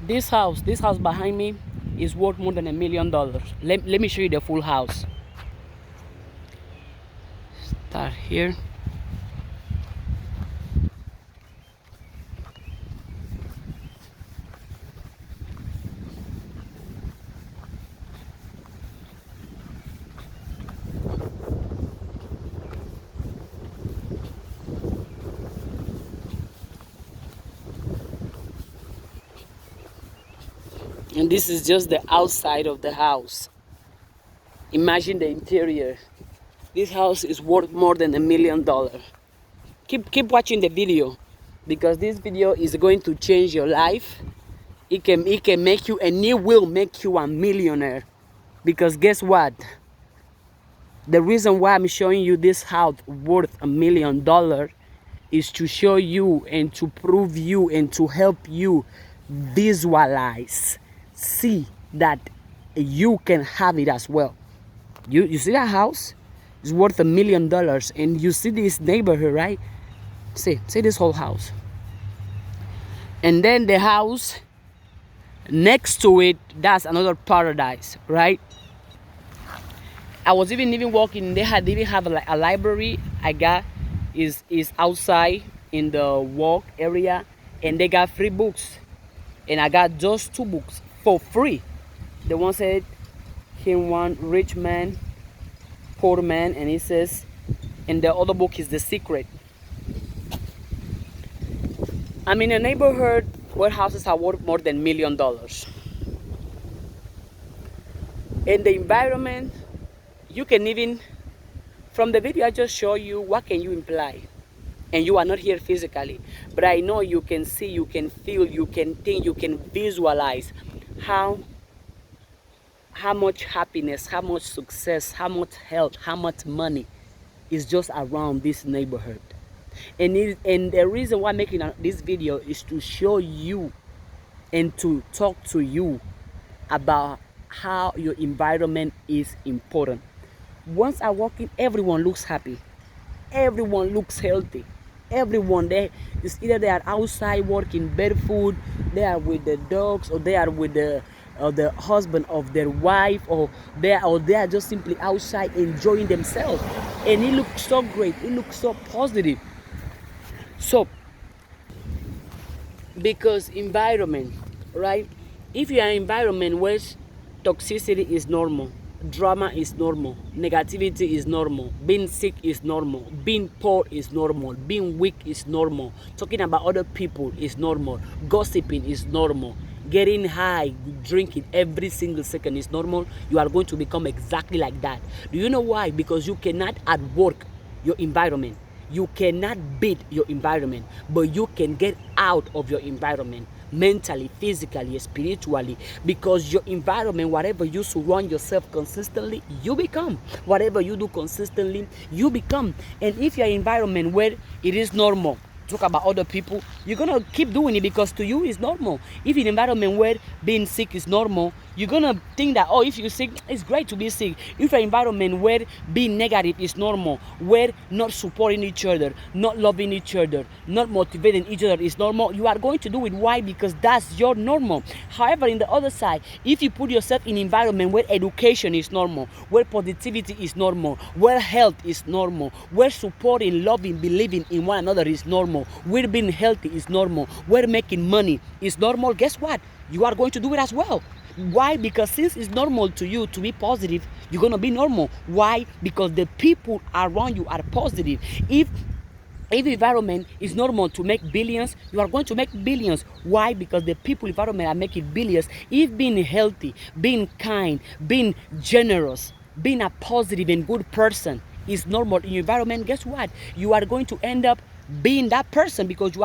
This house behind me is worth more than $1 million. Let me show you the full house. Start here. And this is just the outside of the house. Imagine the interior. This house is worth more than $1 million. Keep watching the video, because this video is going to change your life. It can make you, and it will make you a millionaire. Because guess what? The reason why I'm showing you this house worth $1 million is to show you and to prove you and to help you visualize, see that you can have it as well. You see that house? It's worth $1 million, and you see this neighborhood, right? See this whole house. And then the house next to it, that's another paradise, right? I was even walking, they had even have a library. I got is outside in the walk area, and they got free books, and I got just 2 books for free. The one said Him One Rich Man, Poor Man, and it says, and the other book is The Secret. I'm in a neighborhood where houses are worth more than $1 million. And the environment, you can even, from the video I just show you, what can you imply? And you are not here physically, but I know you can see, you can feel, you can think, you can visualize how much happiness, how much success, how much health, how much money is just around this neighborhood. And the reason why I'm making this video is to show you and to talk to you about how your environment is important. Once I walk in, everyone looks happy, everyone looks healthy, everyone there is either they are outside working barefoot, they are with the dogs, or they are with the husband of their wife, or they are just simply outside enjoying themselves, and it looks so great, it looks so positive. So because environment, right? If you are in an environment where toxicity is normal, drama is normal, negativity is normal, being sick is normal, being poor is normal, being weak is normal, talking about other people is normal, gossiping is normal, getting high, drinking every single second is normal, you are going to become exactly like that. Do you know why? Because you cannot outwork your environment. You cannot beat your environment, but you can get out of your environment mentally, physically, spiritually, because your environment, whatever you surround yourself consistently, you become. Whatever you do consistently, you become. And if your environment where it is normal, talk about other people, you're gonna keep doing it because to you it's normal. If in an environment where being sick is normal, you're gonna think that, oh, if you're sick, it's great to be sick. If an environment where being negative is normal, where not supporting each other, not loving each other, not motivating each other is normal, you are going to do it. Why? Because that's your normal. However, in the other side, if you put yourself in an environment where education is normal, where positivity is normal, where health is normal, where supporting, loving, believing in one another is normal, where being healthy is normal, where making money is normal, guess what? You are going to do it as well. Why? Because since it's normal to you to be positive, you're going to be normal. Why? Because the people around you are positive. If environment is normal to make billions, you are going to make billions. Why? Because the people environment are making billions. If being healthy, being kind, being generous, being a positive and good person is normal in your environment, guess what? You are going to end up being that person, because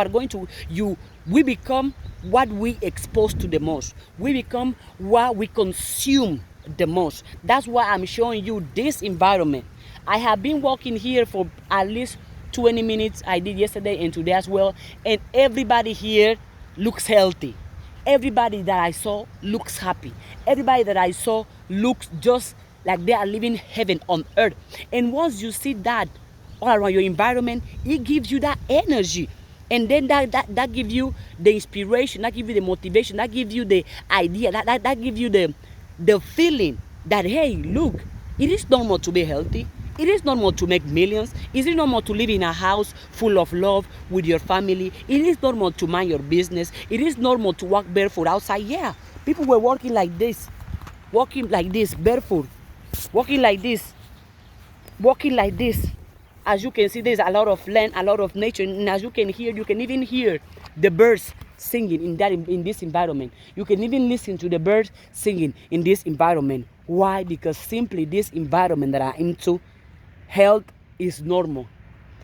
we become what we expose to the most. We become what we consume the most. That's why I'm showing you this environment. I have been walking here for at least 20 minutes. I did yesterday and today as well. And everybody here looks healthy. Everybody that I saw looks happy. Everybody that I saw looks just like they are living heaven on earth. And once you see that all around your environment, it gives you that energy. And then that give you the inspiration, that give you the motivation, that give you the idea, that give you the feeling that, hey, look, it is normal to be healthy. It is normal to make millions. It is normal to live in a house full of love with your family. It is normal to mind your business. It is normal to walk barefoot outside. Yeah, people were walking like this, barefoot, walking like this, walking like this. As you can see, there's a lot of land, a lot of nature, and as you can even hear the birds singing in this environment. You can even listen to the birds singing in this environment. Why? Because simply this environment that I'm into, health is normal.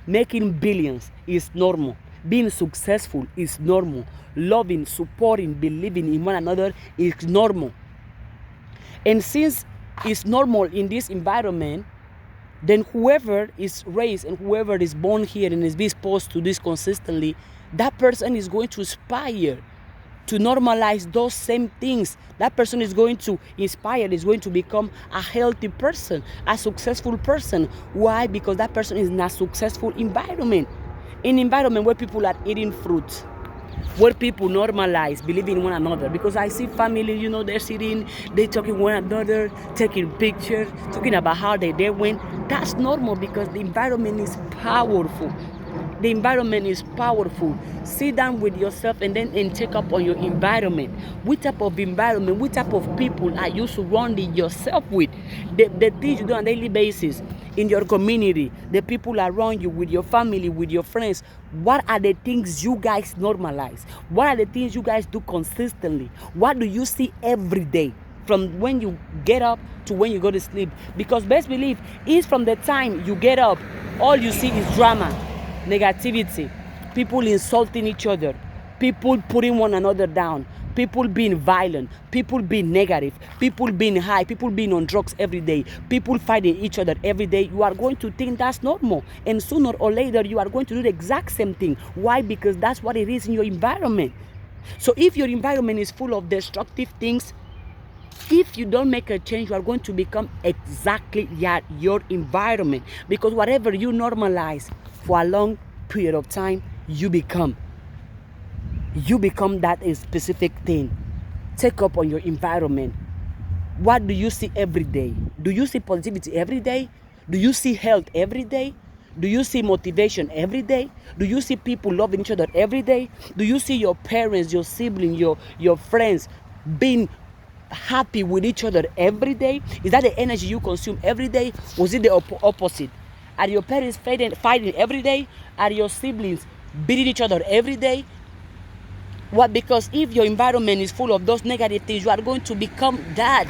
Making billions is normal. Being successful is normal. Loving, supporting, believing in one another is normal. And since it's normal in this environment, then whoever is raised and whoever is born here and is being exposed to this consistently, that person is going to aspire to normalize those same things. That person is going to inspire, is going to become a healthy person, a successful person. Why? Because that person is in a successful environment. An environment where people are eating fruit, where people normalize believing in one another. Because I see family, they're sitting, they're talking one another, taking pictures, talking about how their day went. That's normal because the environment is powerful. The environment is powerful. Sit down with yourself and check up on your environment. What type of environment, what type of people are you surrounding yourself with? The things you do on a daily basis in your community, the people around you, with your family, with your friends. What are the things you guys normalize? What are the things you guys do consistently? What do you see every day? From when you get up to when you go to sleep. Because best believe, is from the time you get up, all you see is drama, negativity, people insulting each other, people putting one another down, people being violent, people being negative, people being high, people being on drugs every day, people fighting each other every day. You are going to think that's normal, and sooner or later you are going to do the exact same thing. Why? Because that's what it is in your environment. So if your environment is full of destructive things, if you don't make a change, you are going to become exactly your environment. Because whatever you normalize for a long period of time, you become that specific thing. Take up on your environment. What do you see every day? Do you see positivity every day? Do you see health every day? Do you see motivation every day? Do you see people loving each other every day? Do you see your parents, your siblings, your friends being happy with each other every day? Is that the energy you consume every day? Was it the opposite? Are your parents fighting every day? Are your siblings beating each other every day? What? Because if your environment is full of those negative things, you are going to become that.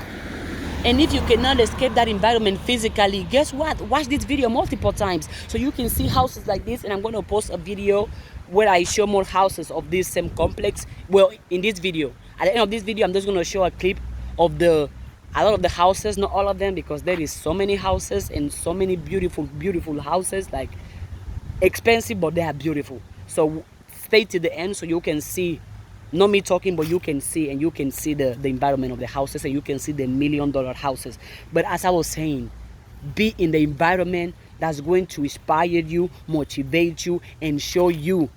And if you cannot escape that environment physically, guess what? Watch this video multiple times so you can see houses like this. And I'm going to post a video where I show more houses of this same complex. Well, in this video, at the end of this video, I'm just going to show a clip of a lot of the houses, not all of them, because there is so many houses and so many beautiful houses, like expensive, but they are beautiful. So stay to the end so you can see, not me talking, but you can see, and you can see the environment of the houses, and you can see the $1 million houses. But as I was saying, be in the environment that's going to inspire you, motivate you, and show you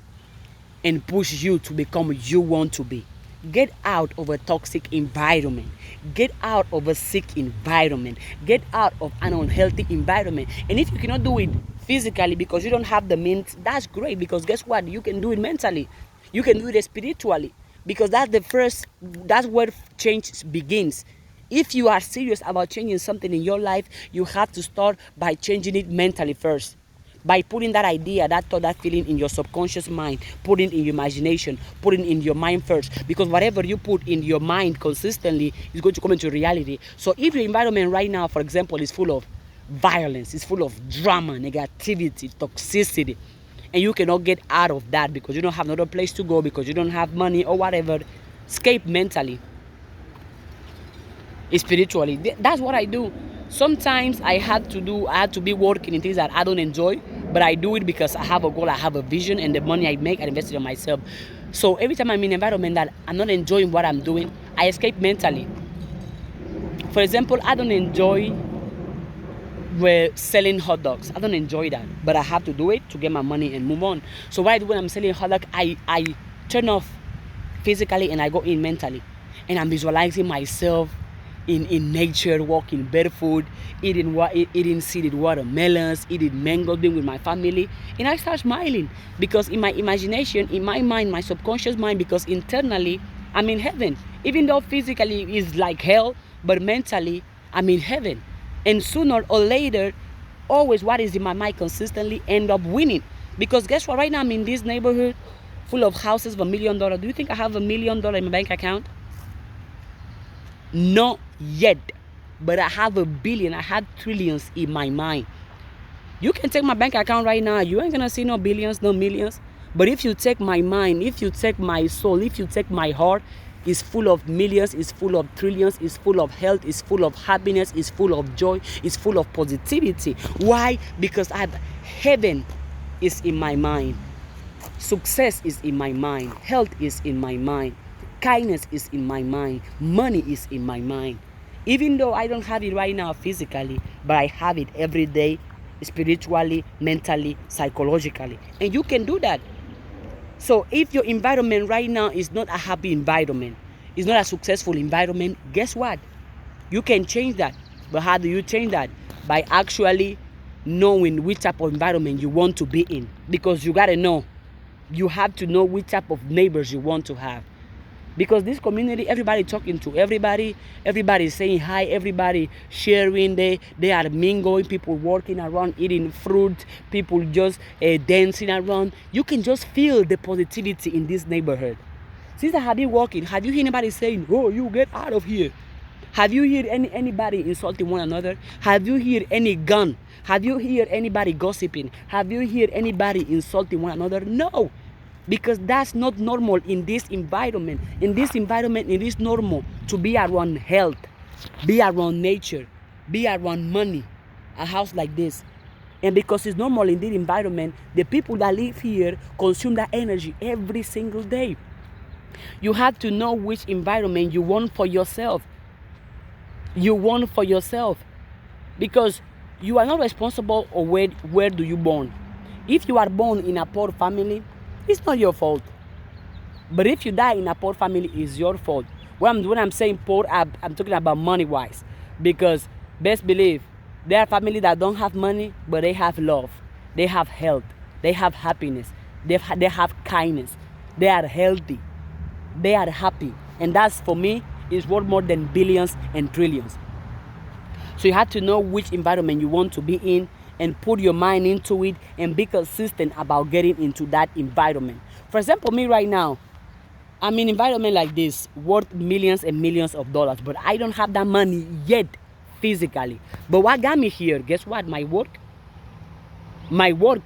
and push you to become who you want to be. Get out of a toxic environment. Get out of a sick environment. Get out of an unhealthy environment. And if you cannot do it physically because you don't have the means, that's great, because guess what? You can do it mentally. You can do it spiritually, because that's where change begins. If you are serious about changing something in your life, you have to start by changing it mentally first. By putting that idea, that thought, that feeling in your subconscious mind, putting it in your imagination, putting it in your mind first. Because whatever you put in your mind consistently is going to come into reality. So if your environment right now, for example, is full of violence, is full of drama, negativity, toxicity, and you cannot get out of that because you don't have another place to go, because you don't have money or whatever, escape mentally, spiritually. That's what I do. Sometimes I had to be working in things that I don't enjoy, but I do it because I have a goal, I have a vision, and the money I make, I invest it in myself. So every time I'm in an environment that I'm not enjoying what I'm doing, I escape mentally. For example, I don't enjoy were selling hot dogs. I don't enjoy that, but I have to do it to get my money and move on. So what I do when I'm selling hot dog, I turn off physically and I go in mentally, and I'm visualizing myself in nature, walking barefoot, eating seeded watermelons, eating mango, being with my family, and I start smiling because in my imagination, in my mind, my subconscious mind, because internally I'm in heaven, even though physically is like hell, but mentally I'm in heaven. And sooner or later, always what is in my mind consistently end up winning. Because guess what? Right now I'm in this neighborhood full of houses of $1 million. Do you think I have $1 million in my bank account? Not yet. But I have a billion. I have trillions in my mind. You can take my bank account right now. You ain't gonna see no billions, no millions. But if you take my mind, if you take my soul, if you take my heart, it's full of millions, it's full of trillions, it's full of health, it's full of happiness, it's full of joy, it's full of positivity. Why? Because heaven is in my mind. Success is in my mind. Health is in my mind. Kindness is in my mind. Money is in my mind. Even though I don't have it right now physically, but I have it every day, spiritually, mentally, psychologically. And you can do that. So if your environment right now is not a happy environment, it's not a successful environment, guess what? You can change that. But how do you change that? By actually knowing which type of environment you want to be in. Because you got to know. You have to know which type of neighbors you want to have. Because this community, everybody talking to everybody saying hi, everybody sharing, they are mingling, people walking around, eating fruit, people just dancing around. You can just feel the positivity in this neighborhood. Since I have been walking, have you heard anybody saying, oh, you get out of here? Have you heard anybody insulting one another? Have you heard any gun? Have you heard anybody gossiping? Have you heard anybody insulting one another? No. Because that's not normal in this environment. In this environment, it is normal to be around health, be around nature, be around money, a house like this. And because it's normal in this environment, the people that live here consume that energy every single day. You have to know which environment you want for yourself. You want for yourself. Because you are not responsible for where do you born. If you are born in a poor family, it's not your fault. But if you die in a poor family, it's your fault. When I'm saying poor, I'm talking about money-wise. Because best believe, there are families that don't have money, but they have love. They have health. They have happiness. They have kindness. They are healthy. They are happy. And that's, for me, is worth more than billions and trillions. So you have to know which environment you want to be in, and put your mind into it and be consistent about getting into that environment. For example, me right now, I'm in an environment like this, worth millions and millions of dollars, but I don't have that money yet physically. But what got me here, guess what? My work. My work.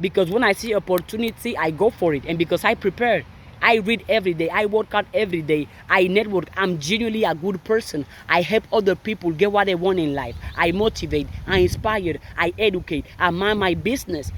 Because when I see opportunity, I go for it. And because I prepare, I read every day, I work out every day, I network, I'm genuinely a good person. I help other people get what they want in life. I motivate, I inspire, I educate, I mind my business.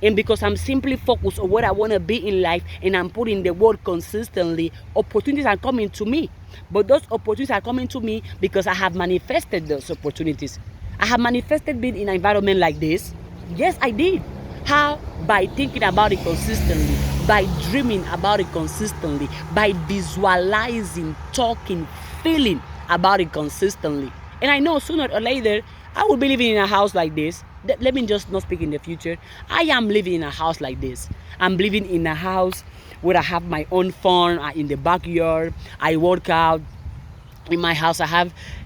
And because I'm simply focused on what I want to be in life and I'm putting the work consistently, opportunities are coming to me. But those opportunities are coming to me because I have manifested those opportunities. I have manifested being in an environment like this. Yes, I did. How? By thinking about it consistently, by dreaming about it consistently, by visualizing, talking, feeling about it consistently. And I know sooner or later, I will be living in a house like this. Let me just not speak in the future. I am living in a house like this. I'm living in a house where I have my own farm in the backyard. I work out. In my house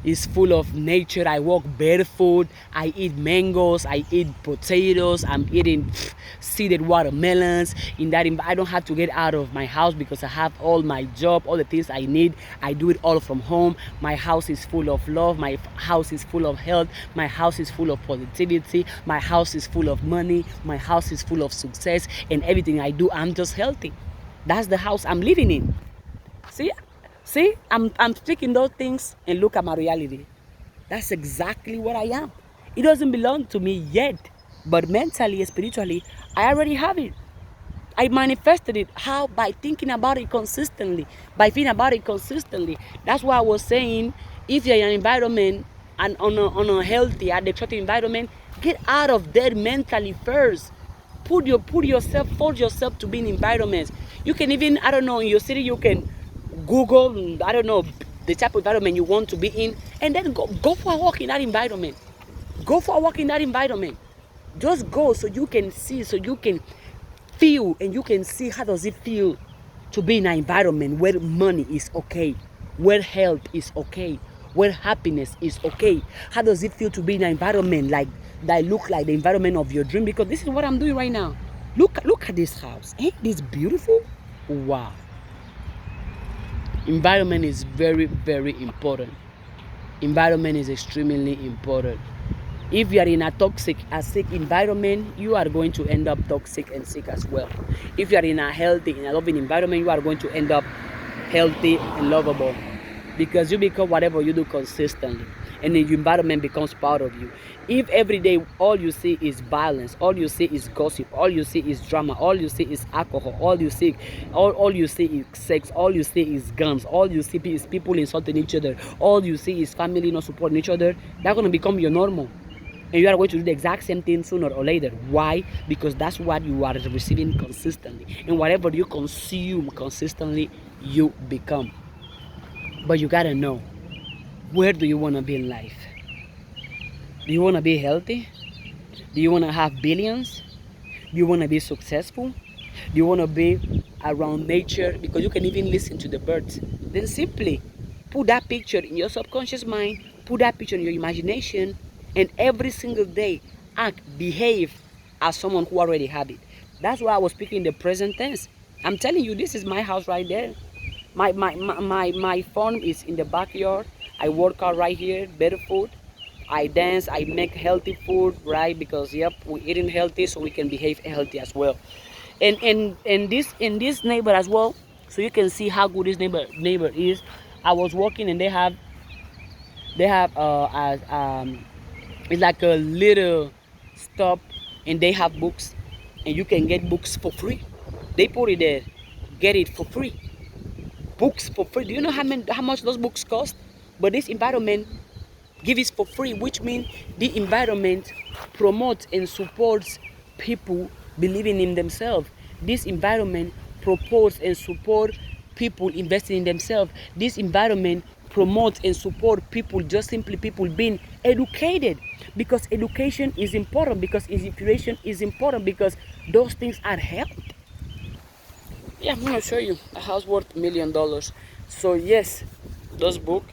is full of nature. I walk barefoot. I eat mangoes. I eat potatoes. I'm eating seeded watermelons. I don't have to get out of my house because I have all my job, all the things I need. I do it all from home. My house is full of love. My house is full of health. My house is full of positivity. My house is full of money. My house is full of success. And everything I do, I'm just healthy. That's the house I'm living in. See, I'm speaking those things and look at my reality. That's exactly what I am. It doesn't belong to me yet, but mentally and spiritually, I already have it. I manifested it. How? By thinking about it consistently, by feeling about it consistently. That's why I was saying, if you're in an environment on a healthy and destructive environment, get out of there mentally first. Force yourself to be in environments. You can even, I don't know, in your city you can Google, I don't know, the type of environment you want to be in, and then go for a walk in that environment. Go for a walk in that environment. Just go so you can see, so you can feel, and you can see how does it feel to be in an environment where money is okay, where health is okay, where happiness is okay. How does it feel to be in an environment like that look like the environment of your dream? Because this is what I'm doing right now. Look at this house. Ain't this beautiful? Wow. Environment is very, very important. Environment is extremely important. If you are in a toxic, a sick environment, you are going to end up toxic and sick as well. If you are in a healthy, in a loving environment, you are going to end up healthy and lovable, because you become whatever you do consistently, and the environment becomes part of you. If every day all you see is violence, all you see is gossip, all you see is drama, all you see is alcohol, all you see is sex, all you see is guns, all you see is people insulting each other, all you see is family not supporting each other, that's going to become your normal. And you are going to do the exact same thing sooner or later. Why? Because that's what you are receiving consistently. And whatever you consume consistently, you become. But you gotta know, where do you want to be in life? Do you want to be healthy? Do you want to have billions? Do you want to be successful? Do you want to be around nature? Because you can even listen to the birds. Then simply put that picture in your subconscious mind, put that picture in your imagination, and every single day act, behave as someone who already have it. That's why I was speaking in the present tense. I'm telling you, this is my house right there. My farm is in the backyard. I work out right here, better food. I dance, I make healthy food, right? Because yep, we're eating healthy, so we can behave healthy as well. And this neighbor as well, so you can see how good this neighbor is. I was walking and they have it's like a little stop, and they have books, and you can get books for free. They put it there, get it for free. Books for free. Do you know how much those books cost? But this environment give it for free, which means the environment promotes and supports people believing in themselves. This environment proposes and supports people investing in themselves. This environment promotes and support people, just simply people being educated, because education is important, because inspiration is important, because those things are health. Yeah, I'm gonna show you a house worth $1 million. So yes, those books,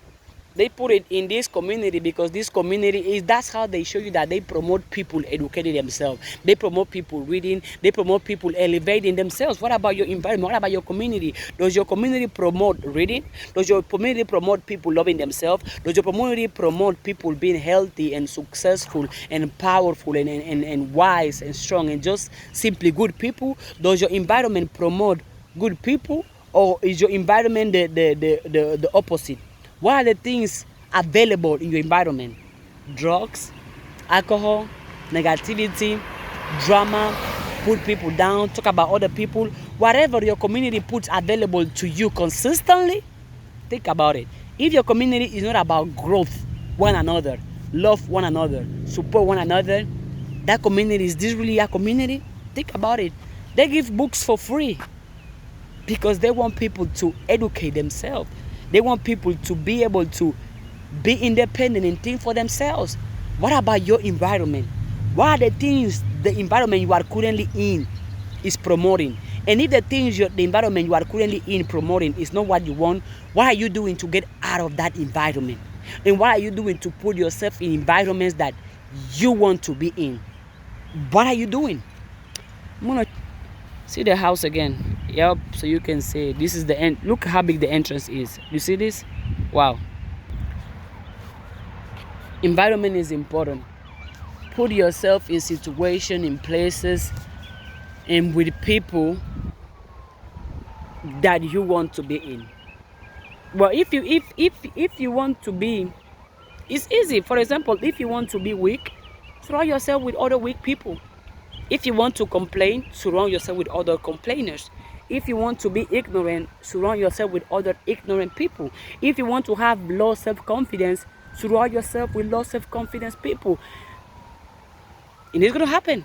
they put it in this community because this community is, that's how they show you that they promote people educating themselves. They promote people reading. They promote people elevating themselves. What about your environment? What about your community? Does your community promote reading? Does your community promote people loving themselves? Does your community promote people being healthy and successful and powerful and wise and strong and just simply good people? Does your environment promote good people, or is your environment the opposite? What are the things available in your environment? Drugs, alcohol, negativity, drama, put people down, talk about other people. Whatever your community puts available to you consistently, think about it. If your community is not about growth, one another, love one another, support one another, that community, is this really a community? Think about it. They give books for free because they want people to educate themselves. They want people to be able to be independent and think for themselves. What about your environment? What are the things the environment you are currently in is promoting? And if the things the environment you are currently in promoting is not what you want, what are you doing to get out of that environment? And what are you doing to put yourself in environments that you want to be in? What are you doing? I'm gonna see the house again. Yep, so you can see this is the end. Look how big the entrance is. You see this? Wow. Environment is important. Put yourself in situations, in places, and with people that you want to be in. Well, if you want to be, it's easy. For example, if you want to be weak, surround yourself with other weak people. If you want to complain, surround yourself with other complainers. If you want to be ignorant, surround yourself with other ignorant people. If you want to have low self-confidence, Surround yourself with low self-confidence people. And it's going to happen.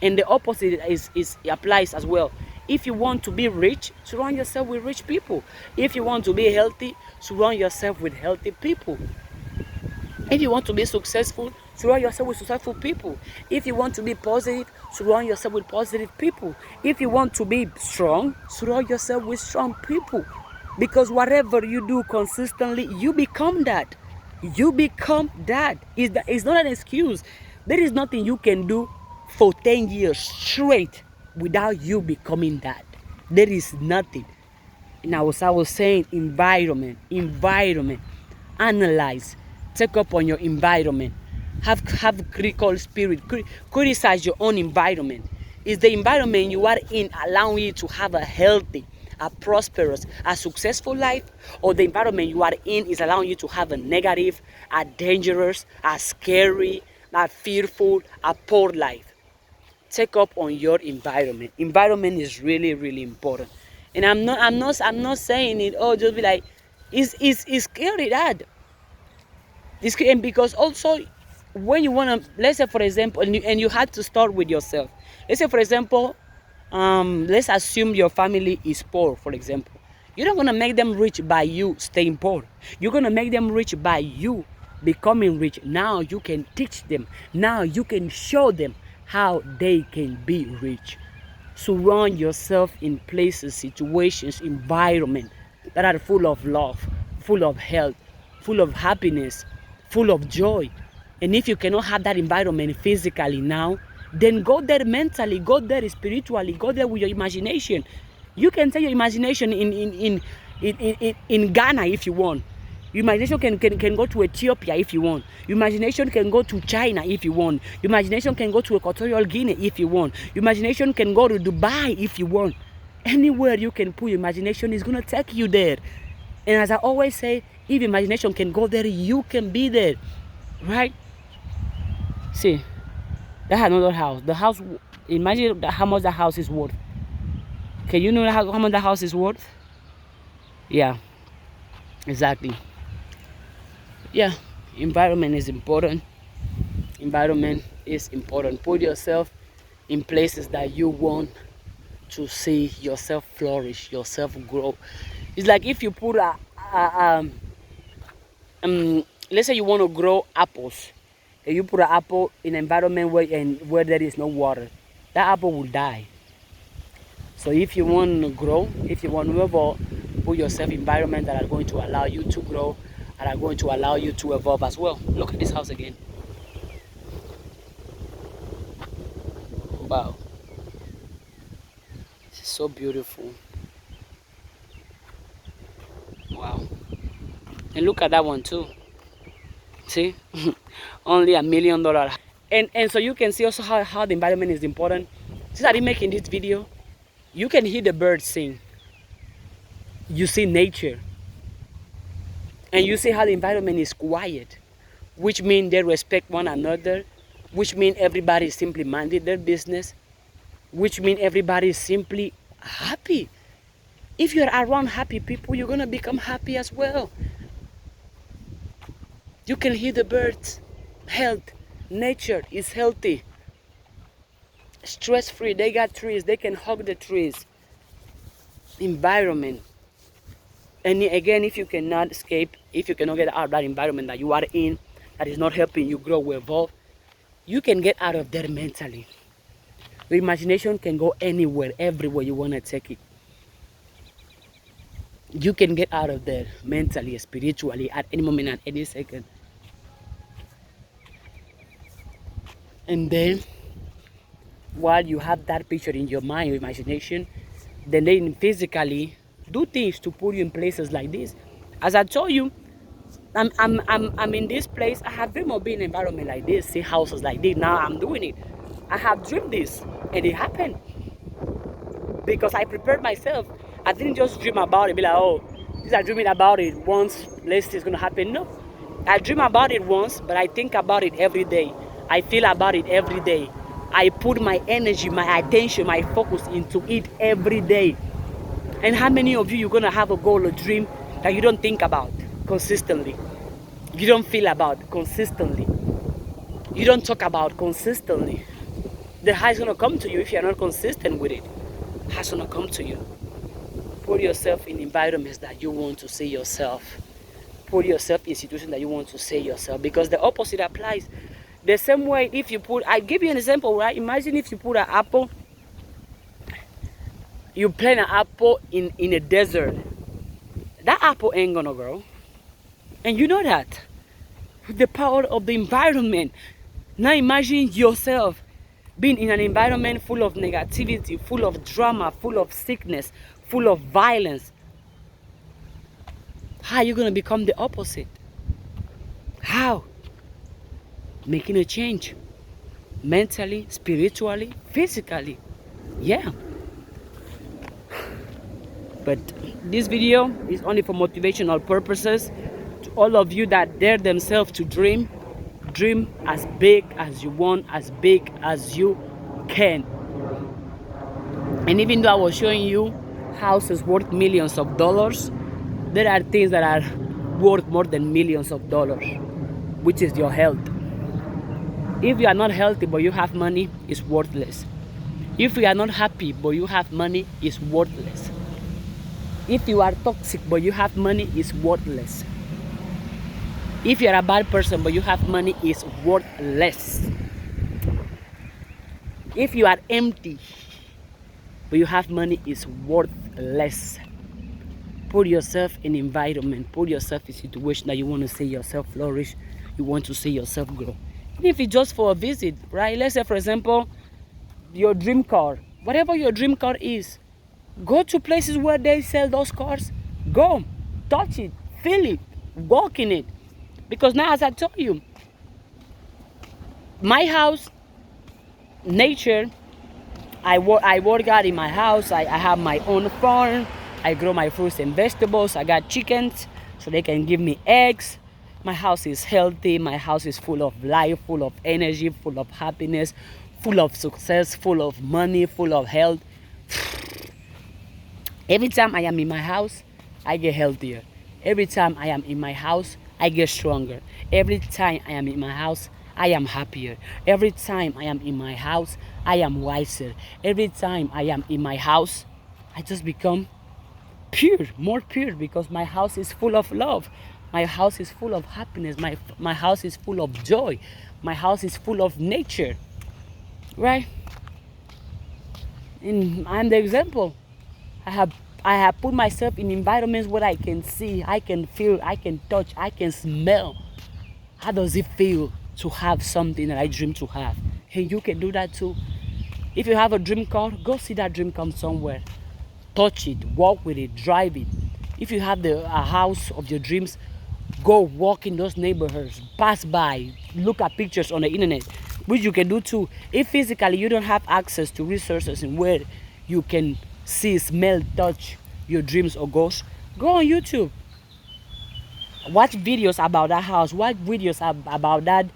And the opposite is applies as well. If you want to be rich, surround yourself with rich people. If you want to be healthy, surround yourself with healthy people. If you want to be successful, surround yourself with successful people. If you want to be positive, surround yourself with positive people. If you want to be strong, surround yourself with strong people. Because whatever you do consistently, you become that. You become that. It's not an excuse. There is nothing you can do for 10 years straight without you becoming that. There is nothing. And I was saying environment. Analyze. Take up on your environment. Have critical spirit. Criticize your own environment. Is the environment you are in allowing you to have a healthy, a prosperous, a successful life? Or the environment you are in is allowing you to have a negative, a dangerous, a scary, a fearful, a poor life? Take up on your environment. Environment is really, really important. And I'm not saying it, oh, just be like, it's scary, Dad. And because also when you want to, let's say for example, and you had to start with yourself. Let's say for example, let's assume your family is poor, for example. You're not going to make them rich by you staying poor. You're going to make them rich by you becoming rich. Now you can teach them. Now you can show them how they can be rich. Surround yourself in places, situations, environment that are full of love, full of health, full of happiness, full of joy. And if you cannot have that environment physically now, then go there mentally, go there spiritually, go there with your imagination. You can take your imagination in Ghana if you want. Your imagination can go to Ethiopia if you want. Your imagination can go to China if you want. Your imagination can go to Equatorial Guinea if you want. Your imagination can go to Dubai if you want. Anywhere you can put your imagination is going to take you there. And as I always say, if imagination can go there, you can be there. Right? See, that's another house. The house, imagine how much the house is worth. Can you know how much the house is worth? Yeah, exactly. Yeah, environment is important. Environment is important. Put yourself in places that you want to see yourself flourish, yourself grow. It's like if you put let's say you want to grow apples, and you put an apple in an environment where there is no water, that apple will die. So if you want to grow, if you want to evolve, put yourself in environments that are going to allow you to grow, and are going to allow you to evolve as well. Look at this house again. Wow. It's so beautiful. Wow. And look at that one too. See? Only $1 million. And so you can see also how the environment is important. Since I'm making this video, you can hear the birds sing. You see nature. And you see how the environment is quiet, which means they respect one another, which means everybody is simply minding their business, which means everybody is simply happy. If you're around happy people, you're going to become happy as well. You can hear the birds. Health. Nature is healthy. Stress-free. They got trees. They can hug the trees. Environment. And again, if you cannot escape, if you cannot get out of that environment that you are in, that is not helping you grow or evolve, you can get out of there mentally. Your imagination can go anywhere, everywhere you want to take it. You can get out of there mentally, spiritually, at any moment, at any second. And then, while you have that picture in your mind, your imagination, then physically do things to put you in places like this. As I told you, I'm in this place. I have dreamed of being in an environment like this, see houses like this. Now I'm doing it. I have dreamed this, and it happened because I prepared myself. I didn't just dream about it, be like, oh, this I dreaming about it once, let's see it's gonna happen. No, I dream about it once, but I think about it every day. I feel about it every day. I put my energy, my attention, my focus into it every day. And how many of you, you're gonna have a goal or dream that you don't think about consistently? You don't feel about consistently. You don't talk about consistently. The high is gonna come to you if you're not consistent with it. High's gonna come to you. Put yourself in environments that you want to see yourself. Put yourself in situations that you want to see yourself, because the opposite applies. The same way, if you put, I give you an example, right? Imagine if you put an apple, you plant an apple in a desert. That apple ain't gonna grow. And you know that. With the power of the environment. Now imagine yourself being in an environment full of negativity, full of drama, full of sickness, full of violence. How are you going to become the opposite? How? Making a change. Mentally, spiritually, physically. Yeah. But this video is only for motivational purposes. To all of you that dare themselves to dream, dream as big as you want, as big as you can. And even though I was showing you houses worth millions of dollars, there are things that are worth more than millions of dollars, which is your health. If you are not healthy but you have money, it's worthless. If you are not happy but you have money, it's worthless. If you are toxic but you have money, it's worthless. If you are a bad person but you have money, it's worthless. If you are empty but you have money, it's worthless. Put yourself in environment, put yourself in situation that you want to see yourself flourish, you want to see yourself grow. Even if it's just for a visit, right? Let's say, for example, your dream car, whatever your dream car is, go to places where they sell those cars. Go, touch it, feel it, walk in it. Because now, as I told you, my house, nature, I work out in my house. I have my own farm. I grow my fruits and vegetables. I got chickens so they can give me eggs. My house is healthy. My house is full of life, full of energy, full of happiness, full of success, full of money, full of health. Every time I am in my house, I get healthier. Every time I am in my house, I get stronger. Every time I am in my house, I am happier. Every time I am in my house, I am wiser. Every time I am in my house, I just become pure, more pure, because my house is full of love. My house is full of happiness. My house is full of joy. My house is full of nature. Right? And I'm the example. I have put myself in environments where I can see, I can feel, I can touch, I can smell. How does it feel to have something that I dream to have? Hey, you can do that too. If you have a dream car, go see that dream car somewhere. Touch it, walk with it, drive it. If you have a house of your dreams, go walk in those neighborhoods, pass by, look at pictures on the internet, which you can do too. If physically you don't have access to resources and where you can see, smell, touch your dreams or goals, go on YouTube. Watch videos about that house. Watch videos about that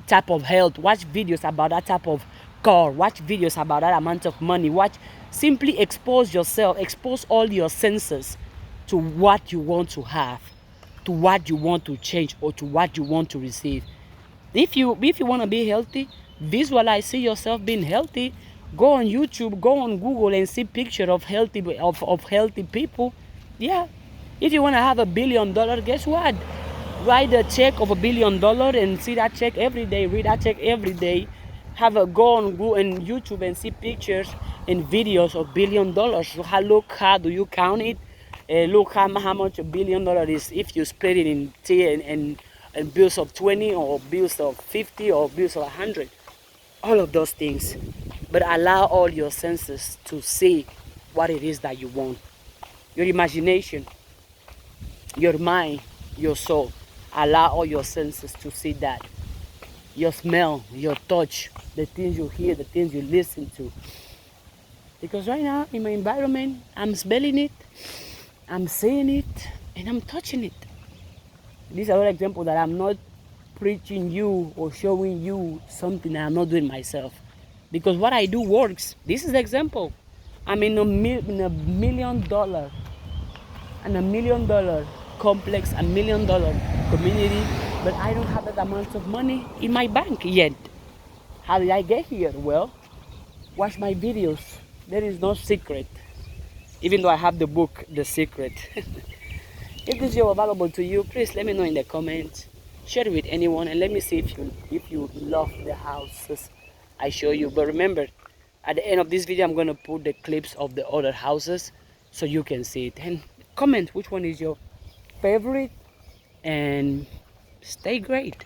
type of health. Watch videos about that type of car. Watch videos about that amount of money. Simply expose yourself. Expose all your senses to what you want to have, to what you want to change, or to what you want to receive. If you want to be healthy, visualize, see yourself being healthy. Go on YouTube, go on Google and see pictures of healthy people. Yeah. If you want to have $1 billion, guess what? Write a check of $1 billion and see that check every day. Read that check every day. Go on Google and YouTube and see pictures and videos of $1 billion. So look, how do you count it? Look how much $1 billion is if you split it in and bills of 20 or bills of 50 or bills of 100. All of those things. But allow all your senses to see what it is that you want. Your imagination, your mind, your soul. Allow all your senses to see that. Your smell, your touch, the things you hear, the things you listen to. Because right now in my environment, I'm smelling it, I'm seeing it, and I'm touching it. This is another example that I'm not preaching you or showing you something that I'm not doing myself. Because what I do works. This is the example. I'm in $1 million and $1 million complex, $1 million community, but I don't have that amount of money in my bank yet. How did I get here? Well, watch my videos. There is no secret, even though I have the book, The Secret. If this video is valuable to you, please let me know in the comments. Share it with anyone and let me see if you love the houses I show you. But remember, at the end of this video, I'm going to put the clips of the other houses so you can see it. And comment which one is your favorite, and stay great.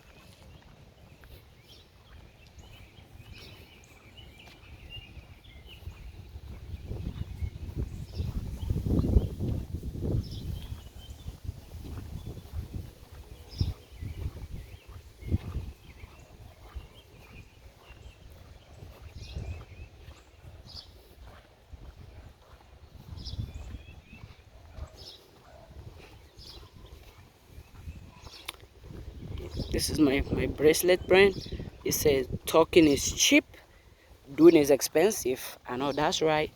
This is my bracelet brand. It says talking is cheap, doing is expensive. I know that's right.